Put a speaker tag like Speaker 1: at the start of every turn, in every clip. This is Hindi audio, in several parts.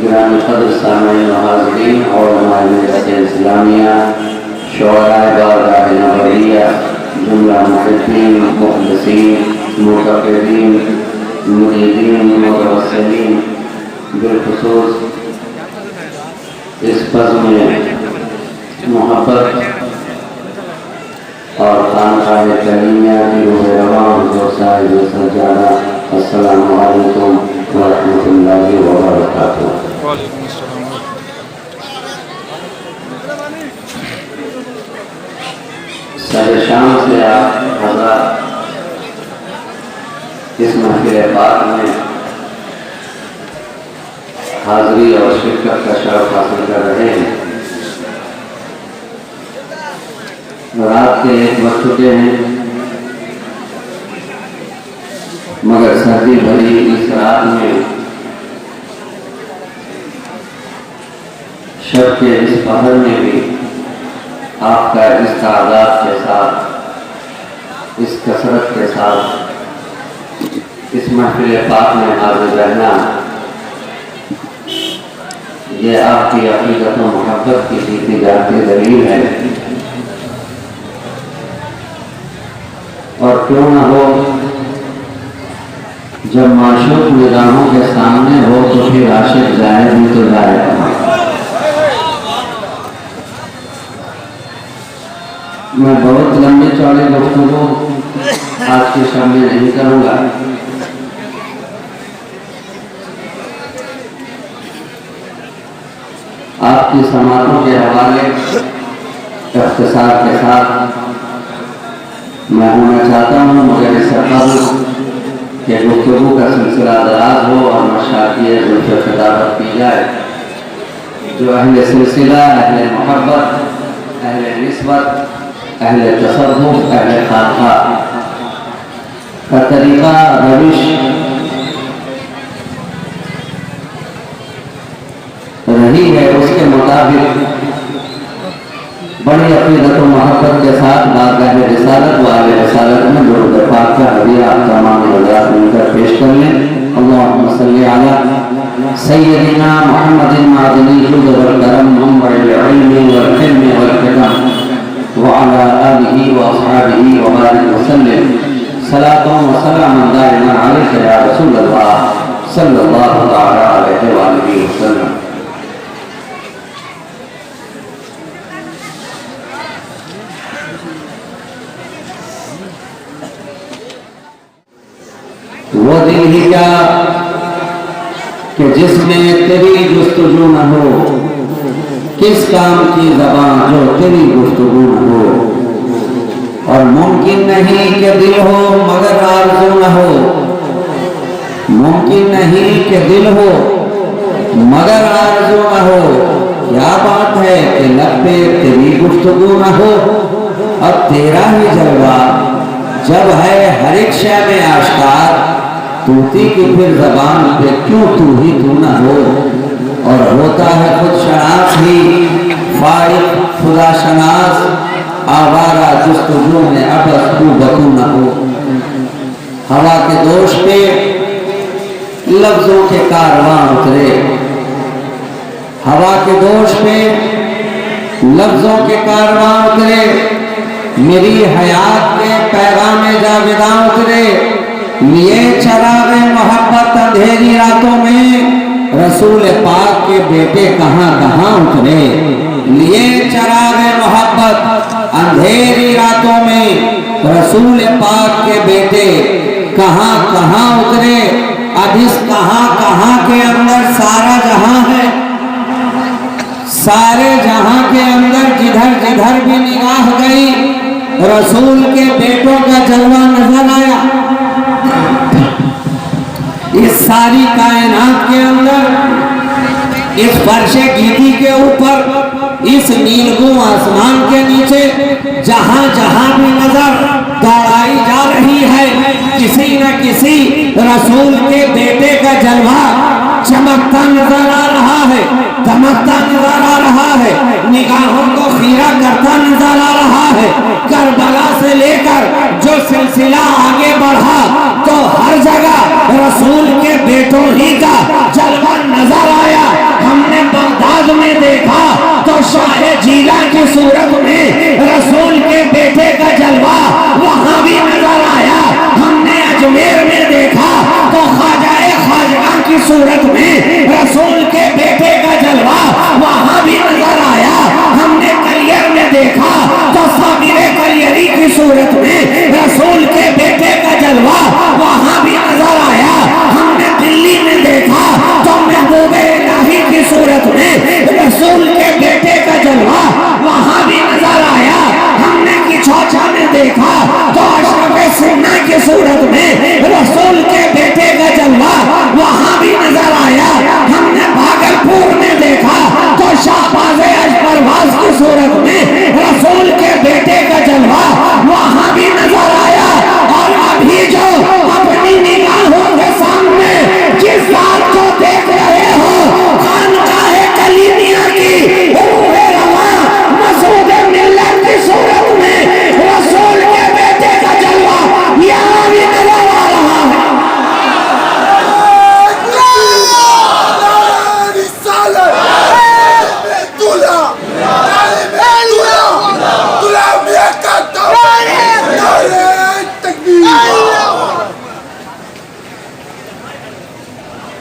Speaker 1: गिरामी क़द्र सामईन व हाज़रीन और मिल्लत इस्लामिया, शुअराए बारगाह नबविया, जुमला मुहिब्बीन, मुख़लिसीन, मुतक़र्रिबीन, मुरीदीन, मुतवस्सिलीन, बिलख़ुसूस इस फ़ज़्ल में मोहब्बत और खानक़ाह करीमिया की रूह रवां हुज़ूर साहिब सज्जादा, अस्सलामु अलैकुम व रहमतुल्लाहि व बरकातुहू। सारे शाम से आप हज़रात इस महफ़िल पाक में हाज़री और शिरकत का शरफ़ हासिल कर रहे हैं। रात के 1 बज चुके हैं, मगर सर्दी भरी इस रात में, शब के इस पहर में भी आपका इस तादाद के साथ, इस कसरत के साथ इस महफ़िल पाक में हाज़िर रहना, ये आपकी अक़ीदत व मोहब्बत की जीती जाती दलील है। और क्यों न हो, जब माशूक़ निगाहों के सामने हो तो फिर आशिक़ जाए भी तो जाएगा। मैं बहुत लंबी चौड़ी गुफ्तगू आज के शब में नहीं करूँगा। आपकी समातों के हवाले इख्तिसार के साथ मैं होना चाहता हूँ, मगर इससे कबल के गुफ्तगू का सिलसिला दराज हो और मशाकिए जुल्फ़े खिताबत की जाए, जो अहले सिलसिला, अहले मोहब्बत, अहले निस्बत, अहले तसव्वुफ़, अहले खानक़ाह का तरीक़ा रविश रही है, उसके मुताबिक बड़ी अक़ीदत व मोहब्बत के साथ बारगाह रिसालत व आले रिसालत में दुरूद पाक का हदिया आप तमाम हज़रात मिलकर पेश कर लें। अल्लाहुम्मा सल्ली अला सय्यदिना मुहम्मदिन मादनिल जुद वल करम मुंबइल इल्मी वल हिल्मी वल क़िदम व अला आलिहि व अस्हाबिहि व बारिक व सल्लिम सलातन व सलामन दाइमन अलैका या रसूलल्लाह सल्लल्लाहु तआला अलैहि व आलिहि वसल्लम। वो दिल ही क्या कि जिसमें तेरी गुफ्तगू न हो, किस काम की ज़बान जो तेरी गुफ्तगू न हो। और मुमकिन नहीं कि दिल हो मगर आरज़ू न हो, मुमकिन नहीं कि दिल हो मगर आरज़ू न हो। क्या बात है कि लब पे तेरी गुफ्तगू न हो। अब तेरा ही जलवा जब है हर एक शय में आश्कार, तूती की फिर ज़बान पे क्यों तू ही तू न हो। और होता है खुद शनास ही फाइक खुदा शनास, आवारा जुस्तजू में अबस तू बतू न हो। हवा के दोष पे लफ्जों के कारवां उतरे, हवा के दोष पे लफ्जों के कारवां उतरे। मेरी हयात के पैगाम जावेदां उतरे, लिए चरागे मोहब्बत अंधेरी रातों में। रसूल पाक के बेटे कहाँ कहाँ उतरे, लिए चरागे मोहब्बत अंधेरी रातों में रसूल पाक के बेटे कहां कहां उतरे। अब इस कहां कहां के अंदर सारा जहां है। सारे जहां के अंदर जिधर जिधर भी निगाह गई रसूल के बेटों का जलवा नजर आया। इस सारी कायनात के अंदर, इस फर्शे गीदी के ऊपर, इस नीलगू आसमान के नीचे जहां जहां भी नजर दौड़ाई जा रही है, किसी न किसी रसूल के बेटे का जलवा चमकता नजर आ रहा है, दमकता नजर आ रहा है, निगाहों को खीरा करता नजर आ रहा है। करबला से लेकर जो सिलसिला आगे बढ़ा तो हर जगह रसूल के बेटों ही का जलवा नजर आया। हमने बगदाद में देखा तो शाहे जीला की सूरत में रसूल के बेटे का जलवा वहां भी नजर आया। हमने अजमेर में देखा तो ख्वाजाए ख्वाजा की सूरत में रसूल के बेटे का जलवा वहां भी नजर आया। हमने कलियर में देखा तो साबिरे कलियरी की सूरत में रसूल के बेटे का जलवा वहां भी नजर आया। हमने दिल्ली में देखा तो महबूबे इलाही की सूरत में रसूल के बेटे का जलवा वहां भी नजर आया। हमने किछौछा में देखा तो अशरफ सुन्ना की सूरत में रसूल के बेटे का जलवा वहां भी नजर आया। हमने भागलपुर में देखा तो शाहबाज अजपरवाज की सूरत में रसूल के बेटे का जलवा वहां भी नजर आया। और अभी जो अपनी निगाहों के सामने जिस बात को देख रहे हो, खानकाहे कलीनिया की रूहे रवा मसूद मिल्लत की सूरत में रसूल के बेटे का जलवा यहाँ भी नजर आ रहा है।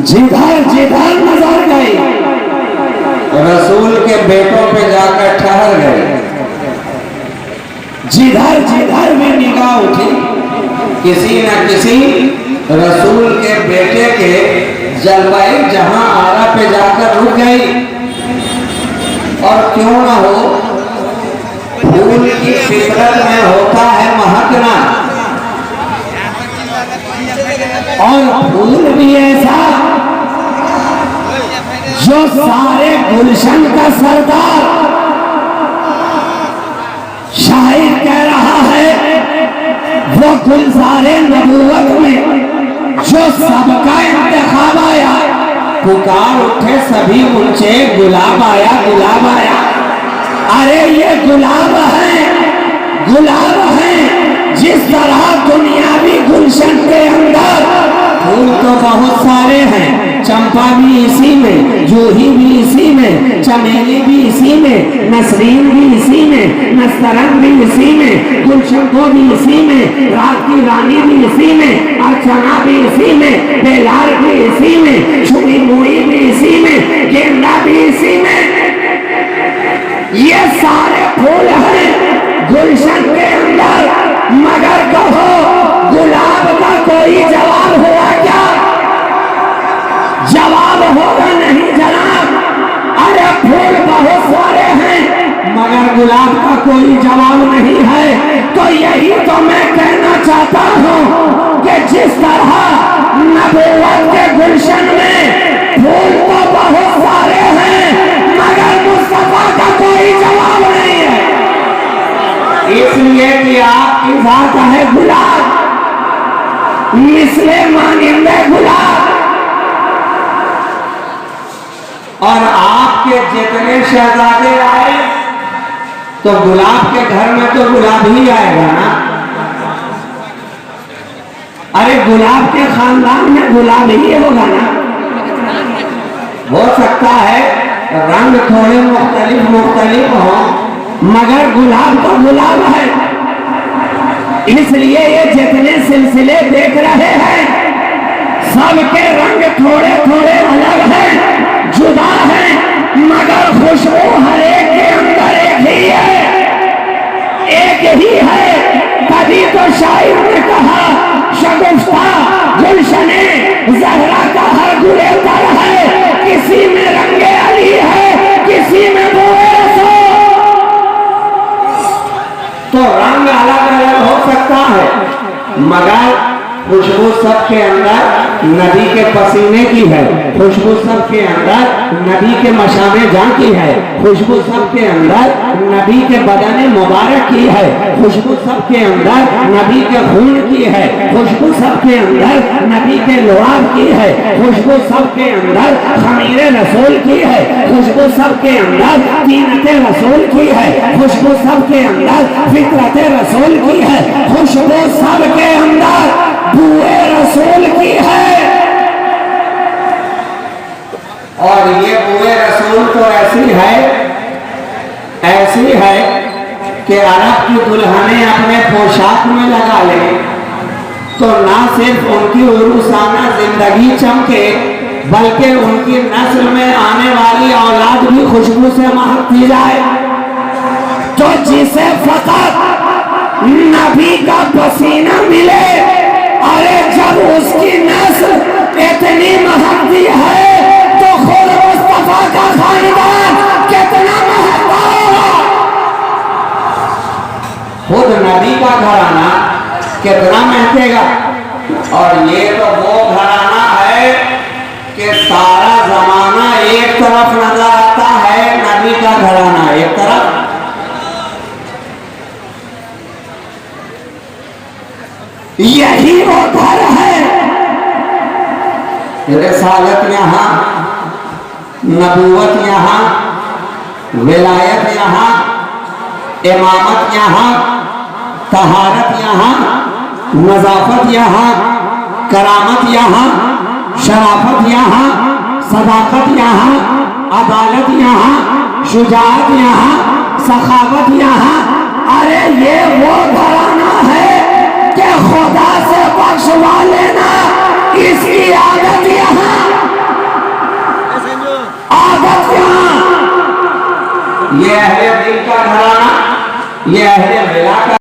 Speaker 1: जिधर जिधर नजर गई रसूल के बेटों पे जाकर ठहर गए। जिधर जिधर भी निगाह उठी किसी न किसी रसूल के बेटे के जलवाई जहां आरा पे जाकर रुक गई। और क्यों ना हो, फूल की फितरत में होता है महकना, और फूल भी ऐसा जो सारे गुलशन का सरदार। शायर कह रहा है वो गुलजारे नबूवत में जो सबका इंतखाब आया, पुकार उठे सभी ऊंचे गुलाब आया गुलाब आया। अरे ये गुलाब है, गुलाब है। जिस तरह दुनियावी गुलशन के अंदर फूल तो बहुत सारे हैं, चंपा भी इसी में, जूही भी इसी में, चमेली भी इसी में, नसरीन भी इसी में, नस्तरंग भी इसी में, गुलशनको भी इसी में, रात की रानी भी इसी में, अर्चना भी इसी में, बेलार भी इसी में, छुरी मुई भी इसी में, गेंदा भी इसी में। ये सारे फूल हैं गुलशन के अंदर, मगर कहो गुलाब का कोई जवाब हुआ क्या? जवाब होगा नहीं जनाब। अरे फूल बहुत सारे हैं मगर गुलाब का कोई जवाब नहीं है। तो यही तो मैं कहना चाहता हूँ कि जिस तरह नबूवत के गुलशन में फूल तो बहुत सारे हैं मगर मुस्तफा का कोई जवाब नहीं है। इसलिए कि आपकी बात है गुलाब, मिसले मानिंदे गुलाब, और आपके जितने शहजादे आए तो गुलाब के घर में तो गुलाब ही आएगा ना। अरे गुलाब के खानदान में गुलाब ही होगा ना। हो सकता है रंग थोड़े मुख्तलिफ मुख्तलिफ हो मगर गुलाब तो गुलाब है। इसलिए ये जितने सिलसिले देख रहे हैं सबके रंग थोड़े थोड़े अलग हैं, जुदा हैं, मगर खुशबू हर एक के अंदर एक ही है। तो रंग अलग अलग हो सकता है, मगर खुशबू सबके अंदर नबी के पसीने की है, खुशबू सबके अंदर नबी के मशामे जां की है, खुशबू सबके अंदर नबी के बदन मुबारक की है, खुशबू सबके अंदर नबी के खून की है, खुशबू सबके अंदर नबी के लुआब की है, खुशबू सबके अंदर खमीरे रसूल की है, खुशबू सबके अंदर तीनते रसूल की है, खुशबू सबके अंदर फितरते रसूल की है, खुशबू सबके अंदर बुए रसूल की है। और ये बुए रसूल तो ऐसी है कि अरब की दुल्हनें अपने पोशाक में लगा ले तो ना सिर्फ उनकी उरूसाना जिंदगी चमके, बल्कि उनकी नस्ल में आने वाली औलाद भी खुशबू से महकती जाए। तो जिसे फकत नबी का पसीना मिले, अरे जब उसकी नस्ल इतनी महकती है तो खुद मुस्तफा का खानदान कितना महकता होगा। खुद नबी का घराना कितना महकेगा। और ये तो वो घराना है कि सारा जमाना एक तरफ नजर आता है, नबी का घराना एक तरफ, यही वो घर है। रिसालत यहाँ, नबूवत यहाँ, विलायत यहाँ, इमामत यहाँ, तहारत यहाँ, नजाफत यहाँ, करामत यहाँ, शराफत यहाँ, सदाकत यहाँ, अदालत यहाँ, शुजाअत यहाँ, सखावत यहाँ। अरे ये वो घराना है कि खुदा से बख्शवा लेना, इसकी आदत यहाँ, आदत यहाँ। ये अहले दिल का घराना, ये अहले मिला का